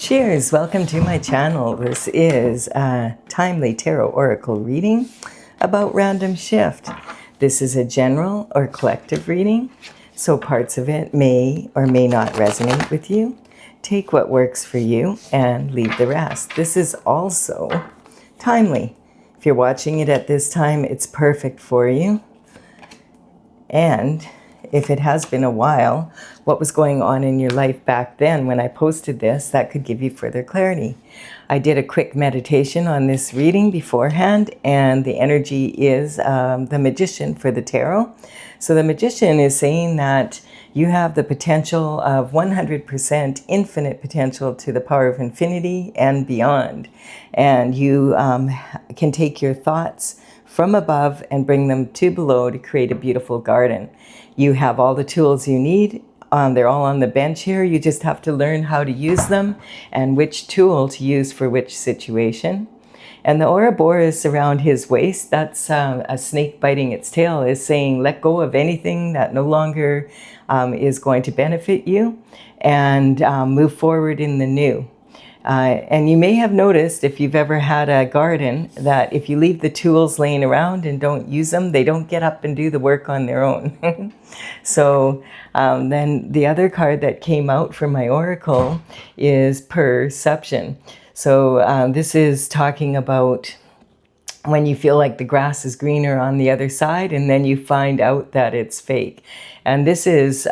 Cheers! Welcome to my channel. This is a timely tarot oracle reading about random shift. This is a general or collective reading, so parts of it may or may not resonate with you. Take what works for you and leave the rest. This is also timely. If you're watching it at this time, it's perfect for you. And if it has been a while, what was going on in your life back then when I posted this, that could give you further clarity. I did a quick meditation on this reading beforehand, and the energy is the Magician for the tarot. So the Magician is saying that you have the potential of 100% infinite potential to the power of infinity and beyond. And you can take your thoughts from above and bring them to below to create a beautiful garden. You have all the tools you need. They're all on the bench here. You just have to learn how to use them and which tool to use for which situation. And the Ouroboros around his waist, that's a snake biting its tail, is saying let go of anything that no longer is going to benefit you and move forward in the new. And you may have noticed, if you've ever had a garden, that if you leave the tools laying around and don't use them, they don't get up and do the work on their own. So then the other card that came out from my oracle is perception. So this is talking about when you feel like the grass is greener on the other side and then you find out that it's fake. And this is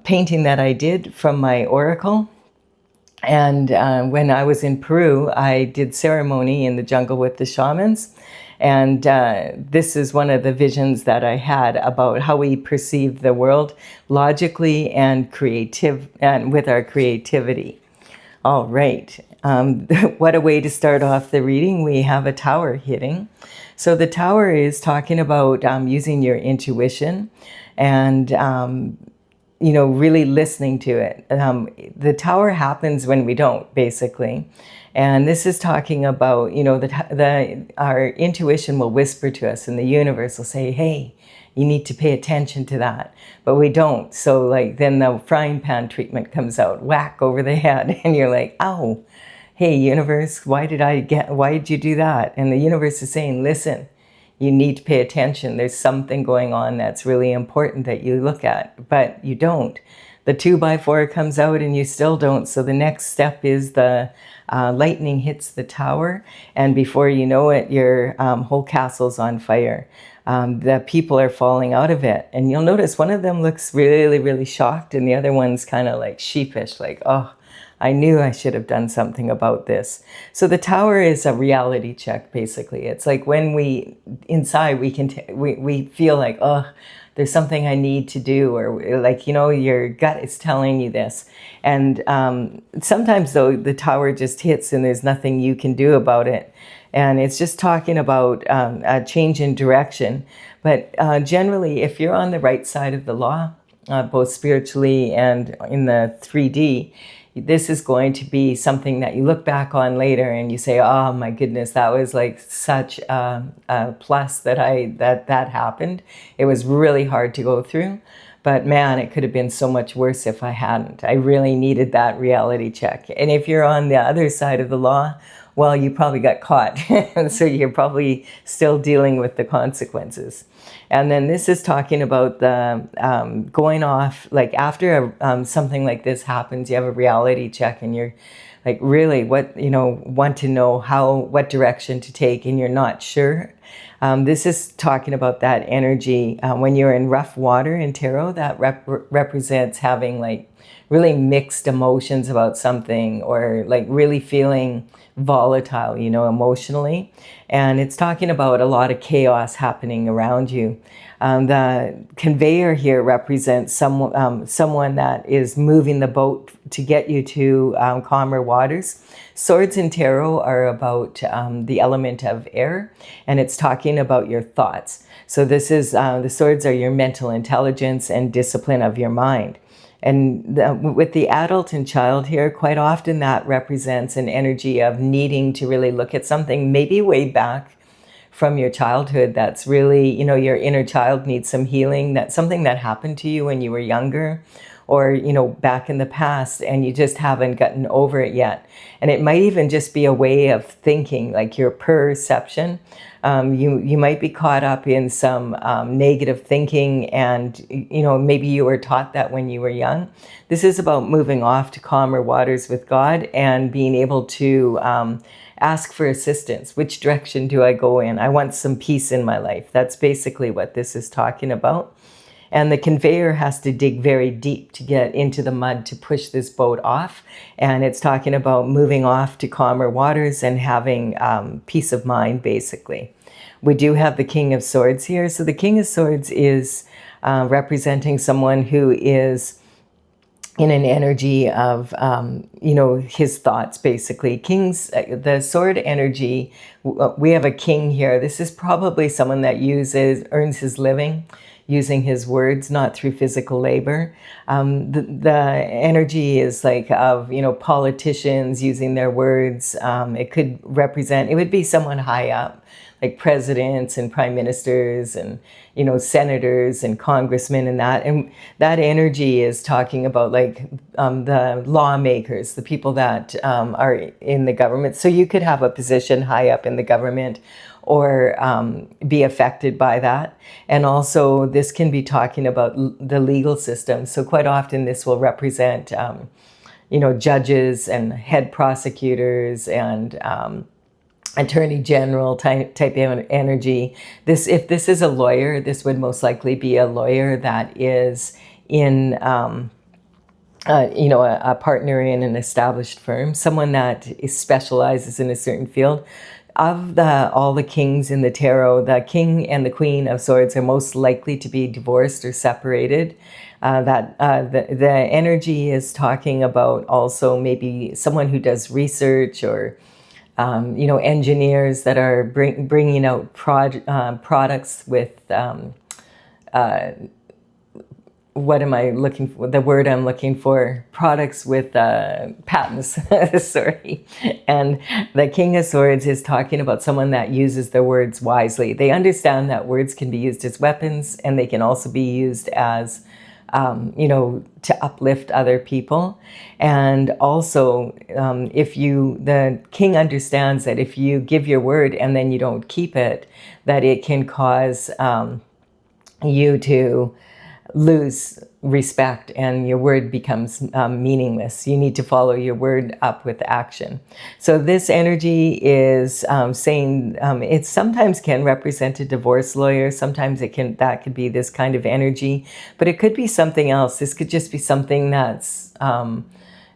painting that I did from my oracle. And when I was in Peru, I did ceremony in the jungle with the shamans. And this is one of the visions that I had about how we perceive the world logically and with our creativity. All right. What a way to start off the reading. We have a tower hitting. So the tower is talking about using your intuition and really listening to it. The tower happens when we don't, basically. And this is talking about, our intuition will whisper to us and the universe will say, hey, you need to pay attention to that. But we don't. So then the frying pan treatment comes out, whack over the head. And you're like, ow, hey, universe, why did you do that? And the universe is saying, listen, you need to pay attention. There's something going on that's really important that you look at, but you don't. The 2x4 comes out and you still don't. So the next step is the lightning hits the tower, and before you know it, your whole castle's on fire. The people are falling out of it. And you'll notice one of them looks really, really shocked, and the other one's kind of like sheepish, like, oh, I knew I should have done something about this. So the tower is a reality check, basically. It's like when inside we feel like, oh, there's something I need to do, or your gut is telling you this. And sometimes though, the tower just hits and there's nothing you can do about it. And it's just talking about a change in direction. But generally, if you're on the right side of the law, both spiritually and in the 3D, this is going to be something that you look back on later and you say, oh my goodness, that was like such a plus that happened. It was really hard to go through, but man, it could have been so much worse if I hadn't. I really needed that reality check. And if you're on the other side of the law, well, you probably got caught. So you're probably still dealing with the consequences. And then this is talking about the going off, like after something like this happens, you have a reality check and you're like really want to know what direction to take and you're not sure. This is talking about that energy when you're in rough water in tarot, that represents having like really mixed emotions about something, or like really feeling volatile, emotionally. And it's talking about a lot of chaos happening around you. The conveyor here represents someone that is moving the boat to get you to calmer waters. Swords in tarot are about the element of air, and it's talking about your thoughts. So this is, the swords are your mental intelligence and discipline of your mind. And with the adult and child here, quite often that represents an energy of needing to really look at something maybe way back from your childhood that's really, your inner child needs some healing. That's something that happened to you when you were younger, or, you know, back in the past, and you just haven't gotten over it yet. And it might even just be a way of thinking, like your perception. You might be caught up in some negative thinking, and, you know, maybe you were taught that when you were young. This is about moving off to calmer waters with God and being able to ask for assistance. Which direction do I go in? I want some peace in my life. That's basically what this is talking about. And the conveyor has to dig very deep to get into the mud to push this boat off. And it's talking about moving off to calmer waters and having peace of mind, basically. We do have the King of Swords here. So the King of Swords is representing someone who is in an energy of, you know, his thoughts, basically. Kings, the sword energy, we have a king here. This is probably someone that earns his living using his words, not through physical labor. The energy is like of, you know, politicians using their words. It would be someone high up, like presidents and prime ministers and, you know, senators and congressmen and that. And that energy is talking about like the lawmakers, the people that are in the government. So you could have a position high up in the government or be affected by that. And also this can be talking about the legal system. So quite often this will represent, you know, judges and head prosecutors and attorney general type of energy. If this is a lawyer, this would most likely be a lawyer that is in, you know, a partner in an established firm, someone that specializes in a certain field. Of all the kings in the tarot, the king and the queen of swords are most likely to be divorced or separated. The energy is talking about also maybe someone who does research or you know, engineers that are bringing out products with, what am I looking for? The word I'm looking for, products with patents, sorry. And the King of Swords is talking about someone that uses their words wisely. They understand that words can be used as weapons, and they can also be used as you know, to uplift other people. And also, the king understands that if you give your word and then you don't keep it, that it can cause you to lose respect and your word becomes meaningless. You need to follow your word up with action. So this energy is saying it sometimes can represent a divorce lawyer. Sometimes that could be this kind of energy, but it could be something else. This could just be something that's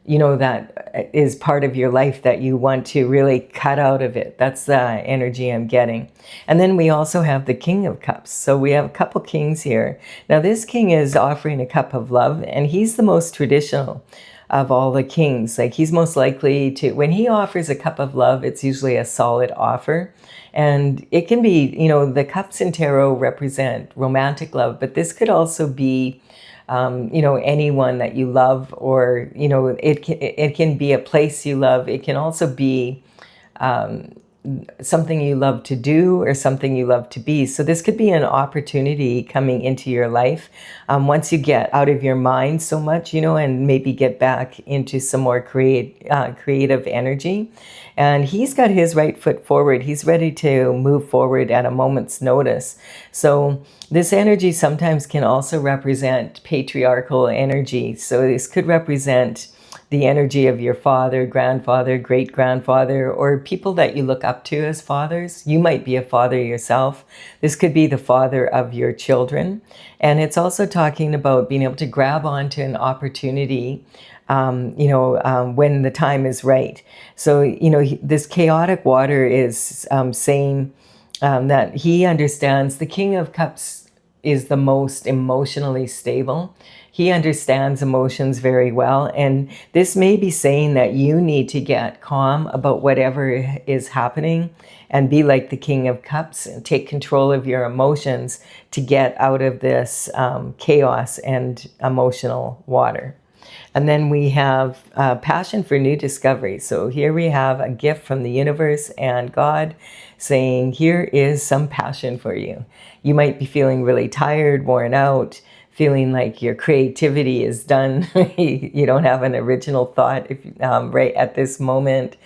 you know, that is part of your life that you want to really cut out of it. That's the energy I'm getting. And then we also have the King of Cups. So we have a couple kings here. Now this king is offering a cup of love, and he's the most traditional of all the kings. Like he's most likely to, when he offers a cup of love, it's usually a solid offer. And it can be, you know, the cups in tarot represent romantic love, but this could also be you know, anyone that you love, or, you know, it can be a place you love. It can also be something you love to do or something you love to be. So this could be an opportunity coming into your life once you get out of your mind so much, you know, and maybe get back into some more creative energy. And he's got his right foot forward. He's ready to move forward at a moment's notice. So this energy sometimes can also represent patriarchal energy. So this could represent the energy of your father, grandfather, great-grandfather, or people that you look up to as fathers. You might be a father yourself. This could be the father of your children. And it's also talking about being able to grab onto an opportunity you know, when the time is right. So, you know, this chaotic water is saying that he understands. The King of Cups is the most emotionally stable. He understands emotions very well. And this may be saying that you need to get calm about whatever is happening and be like the King of Cups and take control of your emotions to get out of this chaos and emotional water. And then we have passion for new discovery. So here we have a gift from the universe and God saying, here is some passion for you. You might be feeling really tired, worn out, feeling like your creativity is done. You don't have an original thought right at this moment.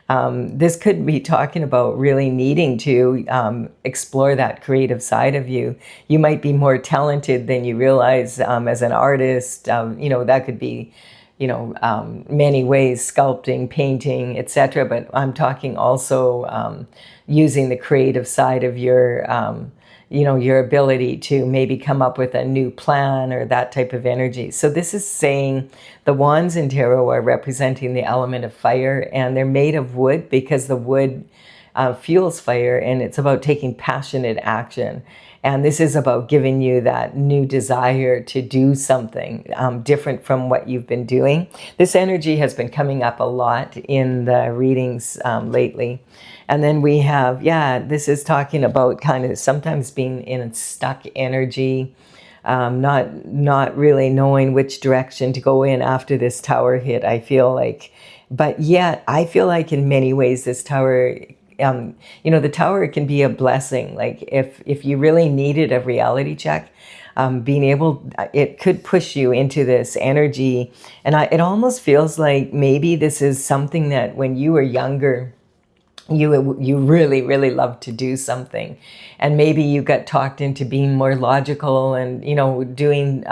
This could be talking about really needing to explore that creative side of you. You might be more talented than you realize as an artist. That could be, many ways, sculpting, painting, etc. But I'm talking also using the creative side of your ability to maybe come up with a new plan or that type of energy. So this is saying the wands in tarot are representing the element of fire, and they're made of wood because the wood fuels fire, and it's about taking passionate action. And this is about giving you that new desire to do something different from what you've been doing. This energy has been coming up a lot in the readings lately. And then we have, this is talking about kind of sometimes being in a stuck energy, not really knowing which direction to go in after this tower hit, I feel like. But yet, I feel like in many ways this tower, the tower can be a blessing. Like if you really needed a reality check, it could push you into this energy. And it almost feels like maybe this is something that when you were younger, you really, really love to do something, and maybe you got talked into being more logical and doing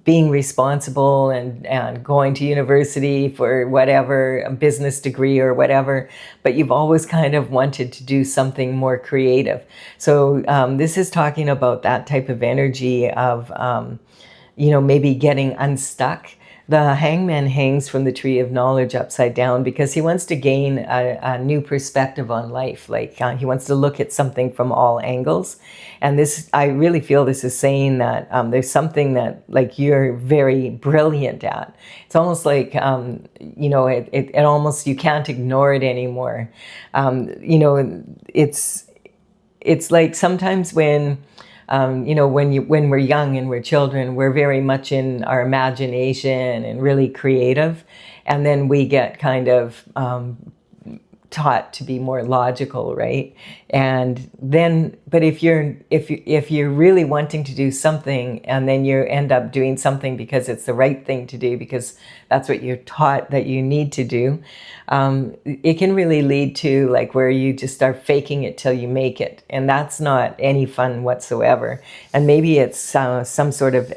being responsible and going to university for whatever, a business degree or whatever, but you've always kind of wanted to do something more creative. So this is talking about that type of energy of maybe getting unstuck. The hangman hangs from the tree of knowledge upside down because he wants to gain a new perspective on life. Like he wants to look at something from all angles. And this, I really feel this is saying that there's something that like you're very brilliant at. It's almost like, it almost, you can't ignore it anymore. It's like sometimes when we're young and we're children, we're very much in our imagination and really creative. And then we get kind of taught to be more logical, right? And then, but if you're really wanting to do something and then you end up doing something because it's the right thing to do, because that's what you're taught that you need to do, it can really lead to like where you just start faking it till you make it. And that's not any fun whatsoever. And maybe it's some sort of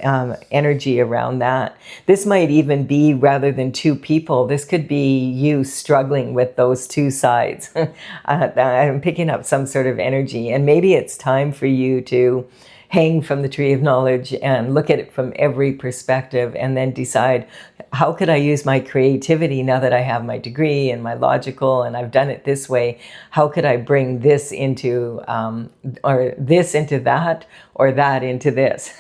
energy around that. This might even be, rather than two people, this could be you struggling with those two sides. I'm picking up some sort of energy, and maybe it's time for you to hang from the tree of knowledge and look at it from every perspective and then decide, how could I use my creativity now that I have my degree and my logical and I've done it this way? How could I bring this into, or this into that, or that into this?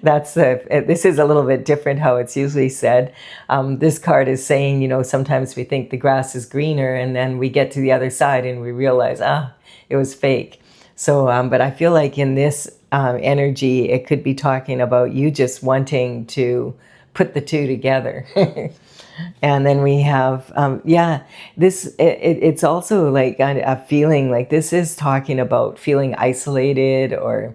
This is a little bit different how it's usually said. This card is saying, sometimes we think the grass is greener and then we get to the other side and we realize, it was fake. So, but I feel like in this energy, it could be talking about you just wanting to put the two together. And then we have, it's also like a feeling like this is talking about feeling isolated or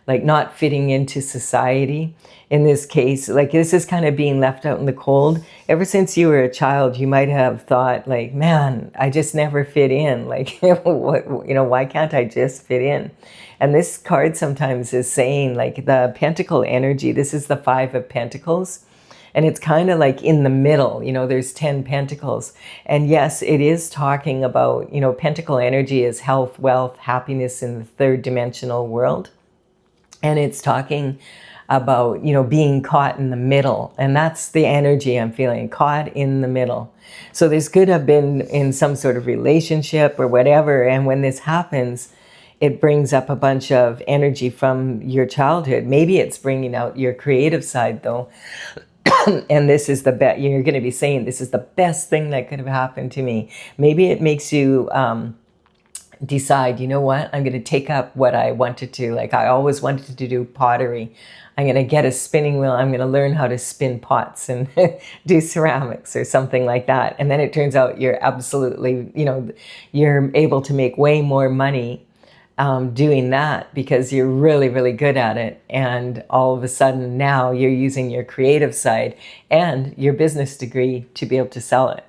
like not fitting into society. In this case, like this is kind of being left out in the cold. Ever since you were a child, you might have thought like, man, I just never fit in. Like, why can't I just fit in? And this card sometimes is saying like the pentacle energy, this is the 5 of Pentacles. And it's kind of like in the middle, there's 10 pentacles. And yes, it is talking about, pentacle energy is health, wealth, happiness in the 3rd dimensional world. And it's talking about, being caught in the middle. And that's the energy I'm feeling, caught in the middle. So this could have been in some sort of relationship or whatever. And when this happens, it brings up a bunch of energy from your childhood. Maybe it's bringing out your creative side though. And this is the best, you're going to be saying, this is the best thing that could have happened to me. Maybe it makes you decide, you know what, I'm going to take up what I wanted to. Like I always wanted to do pottery. I'm going to get a spinning wheel. I'm going to learn how to spin pots and do ceramics or something like that. And then it turns out you're absolutely, you're able to make way more money doing that because you're really, really good at it. And all of a sudden now you're using your creative side and your business degree to be able to sell it.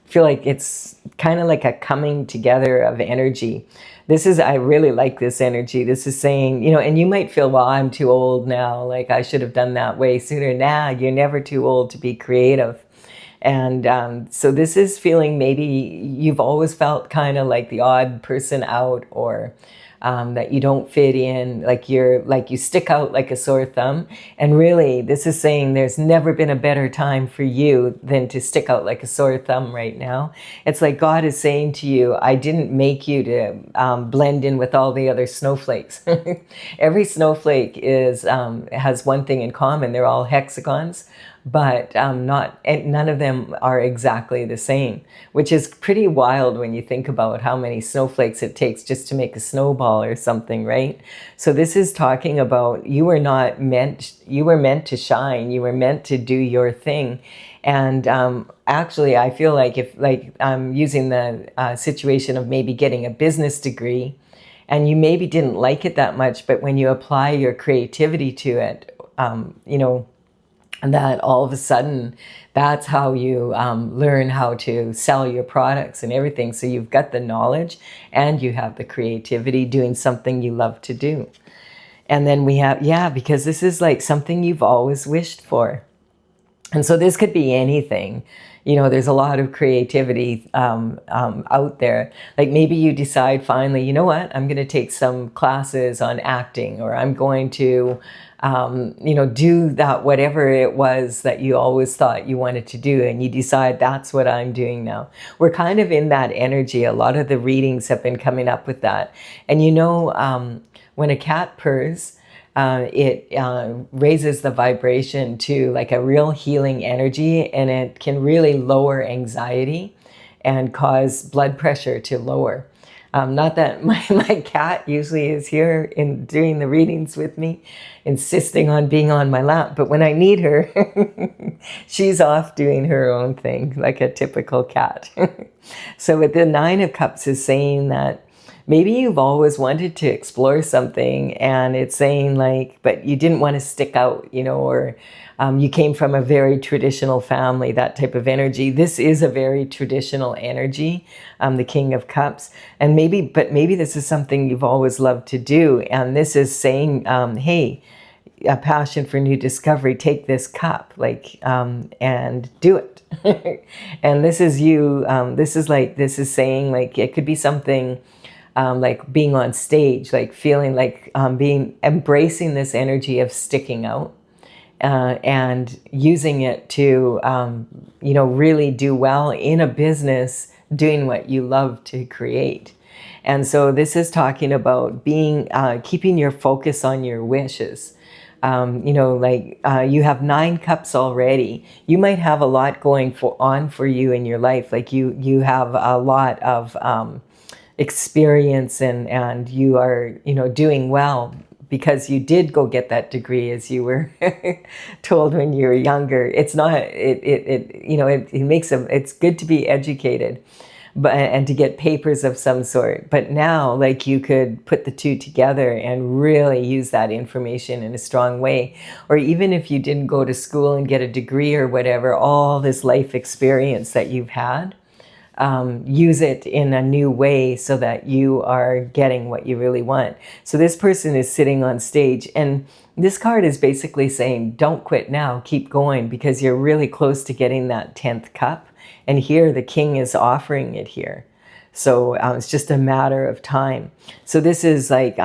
I feel like it's kind of like a coming together of energy. I really like this energy. This is saying, and you might feel, well, I'm too old now. Like I should have done that way sooner. Nah, you're never too old to be creative. And so this is feeling maybe you've always felt kind of like the odd person out, or that you don't fit in, like you stick out like a sore thumb. And really, this is saying there's never been a better time for you than to stick out like a sore thumb right now. It's like God is saying to you, I didn't make you to blend in with all the other snowflakes. Every snowflake has one thing in common. They're all hexagons, but none of them are exactly the same, which is pretty wild when you think about how many snowflakes it takes just to make a snowball or something, right? So this is talking about you were meant to shine. You were meant to do your thing. And actually, I feel like if I'm using the situation of maybe getting a business degree, and you maybe didn't like it that much, but when you apply your creativity to it, and that all of a sudden, that's how you learn how to sell your products and everything. So you've got the knowledge and you have the creativity doing something you love to do. And then we have, because this is like something you've always wished for. And so this could be anything. There's a lot of creativity out there. Like maybe you decide finally, you know what, I'm going to take some classes on acting, or I'm going to, do that, whatever it was that you always thought you wanted to do. And you decide that's what I'm doing now. We're kind of in that energy. A lot of the readings have been coming up with that. And when a cat purrs, it raises the vibration to like a real healing energy, and it can really lower anxiety and cause blood pressure to lower. Not that my cat usually is here in doing the readings with me, insisting on being on my lap, but when I need her, she's off doing her own thing like a typical cat. So with the Nine of Cups is saying that maybe you've always wanted to explore something, and it's saying like, but you didn't want to stick out, or you came from a very traditional family, that type of energy. This is a very traditional energy, the King of Cups. And maybe this is something you've always loved to do. And this is saying, hey, a passion for new discovery, take this cup, and do it. And this is you, this is saying like, it could be something like being on stage, like feeling like embracing this energy of sticking out, and using it to, really do well in a business, doing what you love to create. And so this is talking about keeping your focus on your wishes. You have 9 cups already. You might have a lot going on for you in your life. Like you have a lot of experience, and you are, doing well because you did go get that degree, as you were told when you were younger. It's not, it's good to be educated, and to get papers of some sort. But now, like, you could put the two together and really use that information in a strong way. Or even if you didn't go to school and get a degree or whatever, all this life experience that you've had, use it in a new way so that you are getting what you really want. So this person is sitting on stage, and this card is basically saying, don't quit now, keep going, because you're really close to getting that 10th cup. And here the king is offering it here. So it's just a matter of time. So this is like,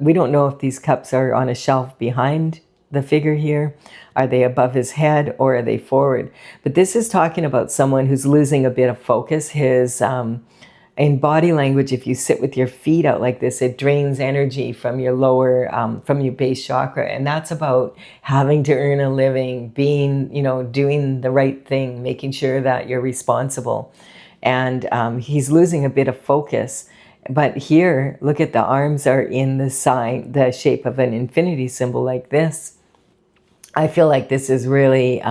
we don't know if these cups are on a shelf behind the figure here. Are they above his head, or are they forward? But this is talking about someone who's losing a bit of focus. In body language, if you sit with your feet out like this, it drains energy from your from your base chakra. And that's about having to earn a living, being, doing the right thing, making sure that you're responsible. And he's losing a bit of focus. But here, look at the arms are in the shape of an infinity symbol like this. I feel like this is really,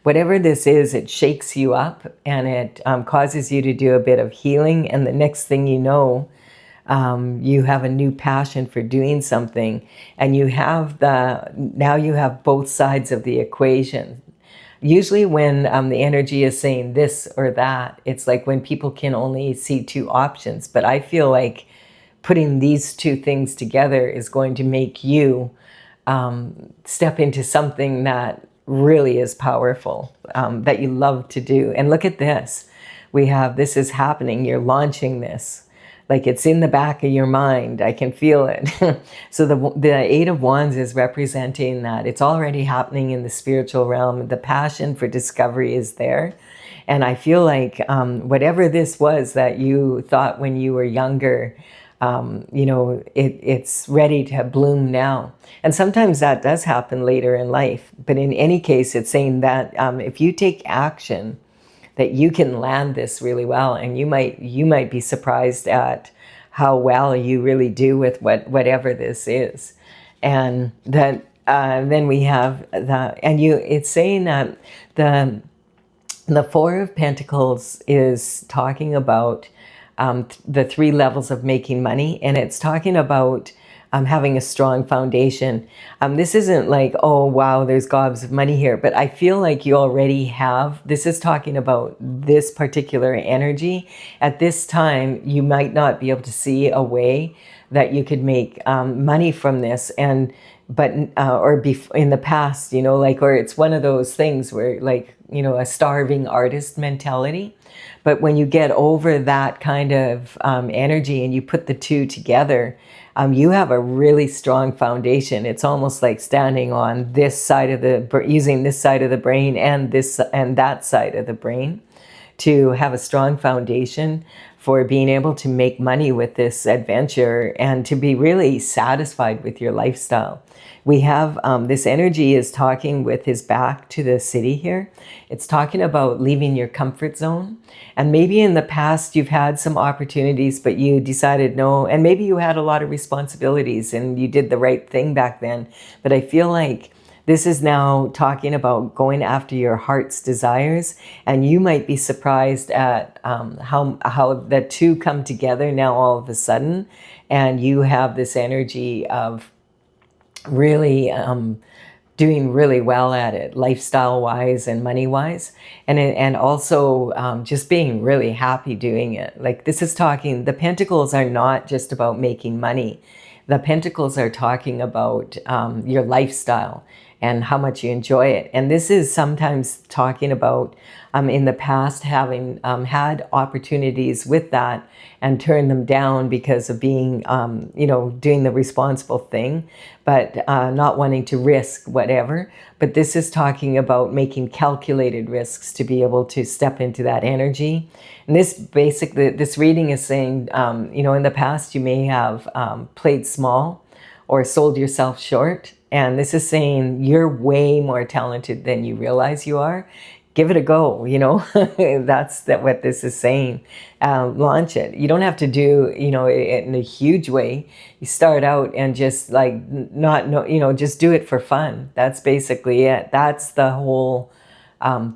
whatever this is, it shakes you up, and it causes you to do a bit of healing. And the next thing you know, You have a new passion for doing something, and now you have both sides of the equation. Usually when the energy is saying this or that, it's like when people can only see two options. But I feel like putting these two things together is going to make you step into something that really is powerful, that you love to do. And look at this. This is happening. You're launching this. Like, it's in the back of your mind. I can feel it. So the Eight of Wands is representing that it's already happening in the spiritual realm. The passion for discovery is there. And I feel like whatever this was that you thought when you were younger, it's ready to bloom now. And sometimes that does happen later in life. But in any case, it's saying that if you take action, that you can land this really well, and you might be surprised at how well you really do with whatever this is. And that then we have it's saying that the Four of Pentacles is talking about the three levels of making money, and it's talking about having a strong foundation. This isn't like, oh, wow, there's gobs of money here, but I feel like you already have. This is talking about this particular energy. At this time, you might not be able to see a way that you could make money from this, in the past, or it's one of those things where, a starving artist mentality. But when you get over that kind of energy and you put the two together, you have a really strong foundation. It's almost like standing on this side of using this side of the brain and that side of the brain to have a strong foundation for being able to make money with this adventure and to be really satisfied with your lifestyle. We have this energy is talking with his back to the city here. It's talking about leaving your comfort zone. And maybe in the past you've had some opportunities, but you decided no. And maybe you had a lot of responsibilities and you did the right thing back then. But I feel like this is now talking about going after your heart's desires. And you might be surprised at how the two come together now all of a sudden. And you have this energy of really doing really well at it, lifestyle-wise and money-wise, and also just being really happy doing it. Like, this is talking, the Pentacles are not just about making money. The Pentacles are talking about your lifestyle and how much you enjoy it. And this is sometimes talking about in the past having had opportunities with that and turned them down because of being, doing the responsible thing, but not wanting to risk whatever. But this is talking about making calculated risks to be able to step into that energy. And this reading is saying, in the past you may have played small or sold yourself short. And this is saying you're way more talented than you realize you are. Give it a go, That's what this is saying. Launch it. You don't have to do, it in a huge way. You start out and just just do it for fun. That's basically it. That's the whole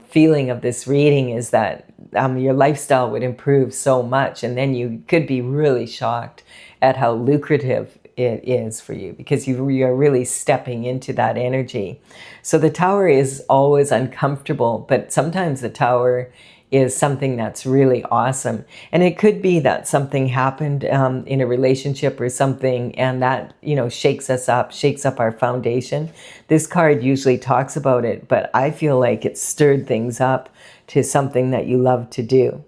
feeling of this reading, is that your lifestyle would improve so much. And then you could be really shocked at how lucrative it is for you, because you are really stepping into that energy. So the Tower is always uncomfortable, but sometimes the Tower is something that's really awesome. And it could be that something happened in a relationship or something, and that, shakes us up, shakes up our foundation. This card usually talks about it, but I feel like it stirred things up to something that you love to do.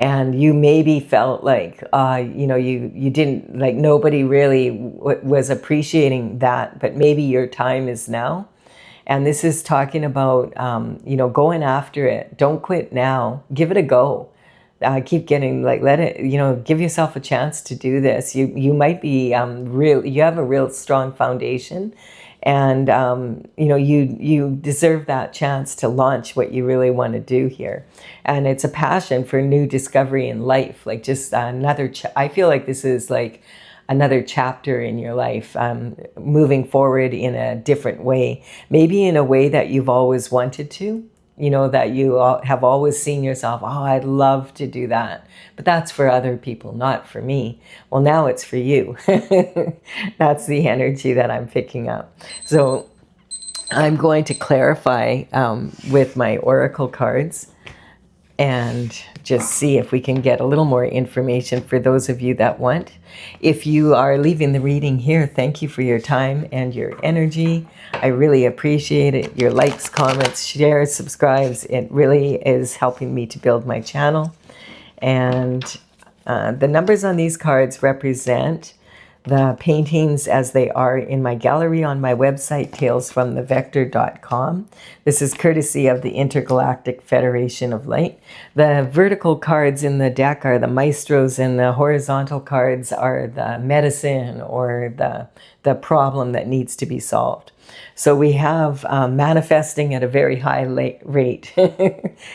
And you maybe felt like, you didn't, like, nobody really was appreciating that, but maybe your time is now. And this is talking about, going after it. Don't quit now. Give it a go. Keep getting, let it, give yourself a chance to do this. You might be you have a real strong foundation. And, you deserve that chance to launch what you really want to do here. And it's a passion for new discovery in life, like just I feel like this is like another chapter in your life, moving forward in a different way, maybe in a way that you've always wanted to. you know, that you have always seen yourself, oh, I'd love to do that. But that's for other people, not for me. Well, now it's for you. That's the energy that I'm picking up. So I'm going to clarify with my oracle cards and just see if we can get a little more information for those of you that want. If you are leaving the reading here, thank you for your time and your energy. I really appreciate it. Your likes, comments, shares, subscribes. It really is helping me to build my channel. And the numbers on these cards represent the paintings as they are in my gallery on my website, talesfromthevector.com. This is courtesy of the Intergalactic Federation of Light. The vertical cards in the deck are the maestros, and the horizontal cards are the medicine or the problem that needs to be solved. So we have manifesting at a very high rate,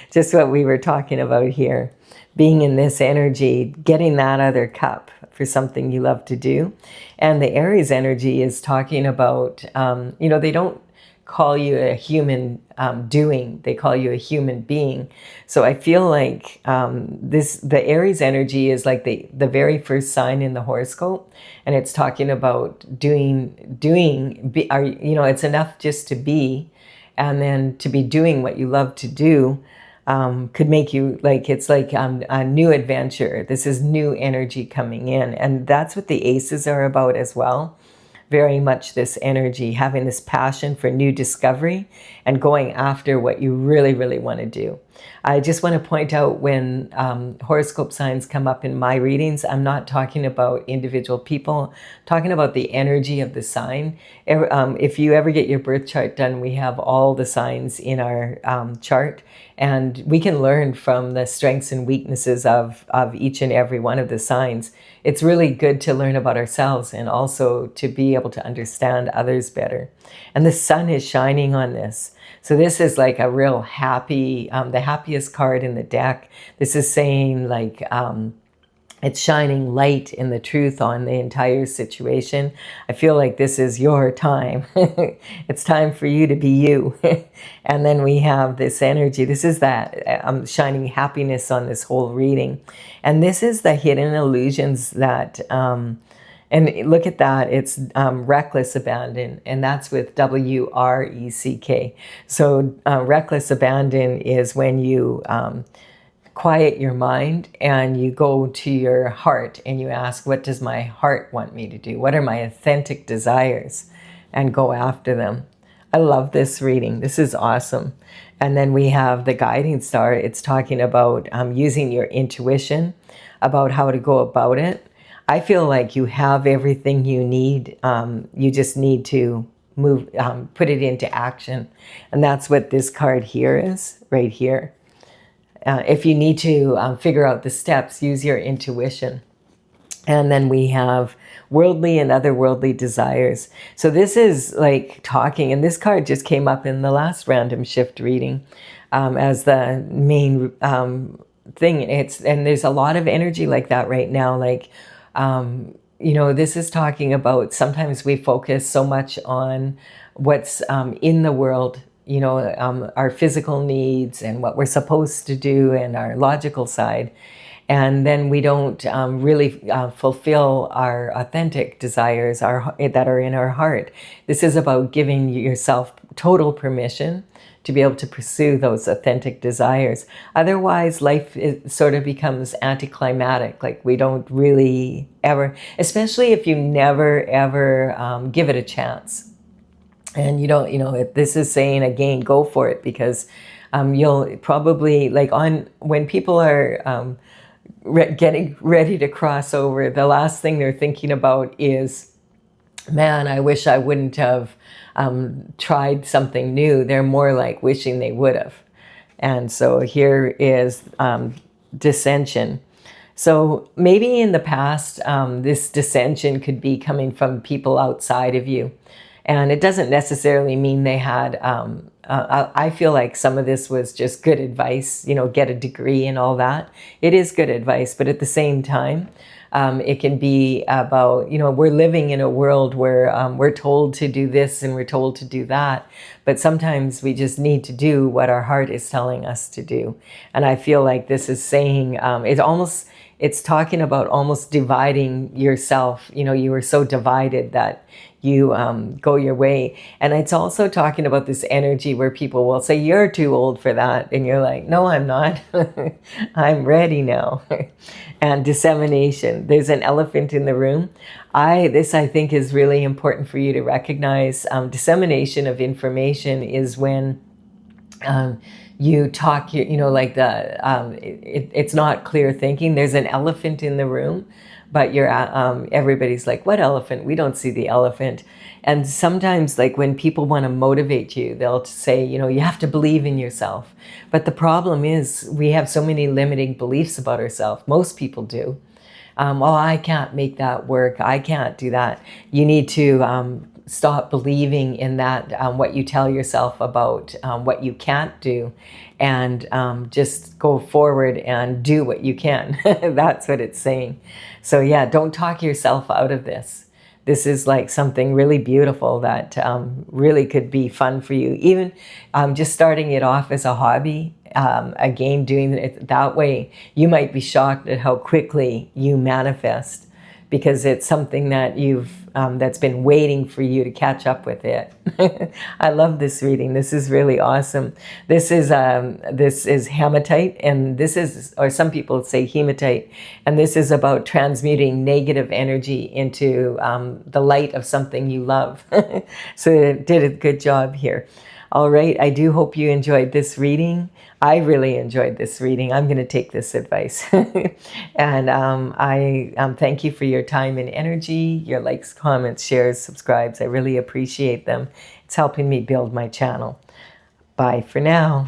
just what we were talking about here. Being in this energy, getting that other cup for something you love to do. And the Aries energy is talking about, you know, they don't call you a human doing, they call you a human being. So I feel like the Aries energy is like the very first sign in the horoscope. And it's talking about you know, it's enough just to be, and then to be doing what you love to do. Could make you like, it's like a new adventure. This is new energy coming in. And that's what the aces are about as well. Very much this energy, having this passion for new discovery and going after what you really, really want to do. I just want to point out when horoscope signs come up in my readings, I'm not talking about individual people, I'm talking about the energy of the sign. If you ever get your birth chart done, we have all the signs in our chart, and we can learn from the strengths and weaknesses of each and every one of the signs. It's really good to learn about ourselves and also to be able to understand others better. And the sun is shining on this. So this is like a real happy, the happiest card in the deck. This is saying like, it's shining light in the truth on the entire situation. I feel like this is your time. It's time for you to be you. And then we have this energy. This is that shining happiness on this whole reading. And this is the hidden illusions that, and look at that, it's reckless abandon, and that's with WRECK. So reckless abandon is when you quiet your mind and you go to your heart and you ask, what does my heart want me to do? What are my authentic desires? And go after them. I love this reading. This is awesome. And then we have the guiding star. It's talking about using your intuition, about how to go about it. I feel like you have everything you need. You just need to move, put it into action. And that's what this card here is, right here. If you need to figure out the steps, use your intuition. And then we have worldly and otherworldly desires. So this is like talking, and this card just came up in the last random shift reading as the main thing. And there's a lot of energy like that right now. Like, you know, this is talking about sometimes we focus so much on what's in the world, you know, our physical needs and what we're supposed to do and our logical side. And then we don't really fulfill our authentic desires that are in our heart. This is about giving yourself total permission to be able to pursue those authentic desires. Otherwise, life sort of becomes anticlimactic. Like we don't really ever, especially if you never ever give it a chance. And you don't, you know, this is saying again, go for it, because you'll probably when people are getting ready to cross over, the last thing they're thinking about is, man, I wish I wouldn't have tried something new. They're more like wishing they would have. And so here is dissension. So maybe in the past, this dissension could be coming from people outside of you. And it doesn't necessarily mean they had, I feel like some of this was just good advice, you know, get a degree and all that. It is good advice, but at the same time, It can be about, you know, we're living in a world where we're told to do this and we're told to do that. But sometimes we just need to do what our heart is telling us to do. And I feel like this is saying, it's talking about almost dividing yourself. You know, you were so divided that you go your way. And it's also talking about this energy where people will say, you're too old for that. And you're like, no, I'm not. I'm ready now. And dissemination. There's an elephant in the room. This I think is really important for you to recognize. Dissemination of information is when you talk, you know, like it's not clear thinking. There's an elephant in the room, but everybody's like, what elephant? We don't see the elephant. And sometimes, like, when people want to motivate you, they'll say, you know, you have to believe in yourself. But the problem is we have so many limiting beliefs about ourselves. Most people do. Oh, I can't make that work. I can't do that. You need to stop believing in that, what you tell yourself about what you can't do, and just go forward and do what you can. That's what it's saying. So yeah, don't talk yourself out of this. This is like something really beautiful that really could be fun for you. Even just starting it off as a hobby, again, doing it that way, you might be shocked at how quickly you manifest, because it's something that that's been waiting for you to catch up with it. I love this reading. This is really awesome. This is hematite, and this is, or some people say hematite, and this is about transmuting negative energy into the light of something you love. So it did a good job here. All right, I do hope you enjoyed this reading. I really enjoyed this reading. I'm going to take this advice. And I thank you for your time and energy, your likes, comments, shares, subscribes. I really appreciate them. It's helping me build my channel. Bye for now.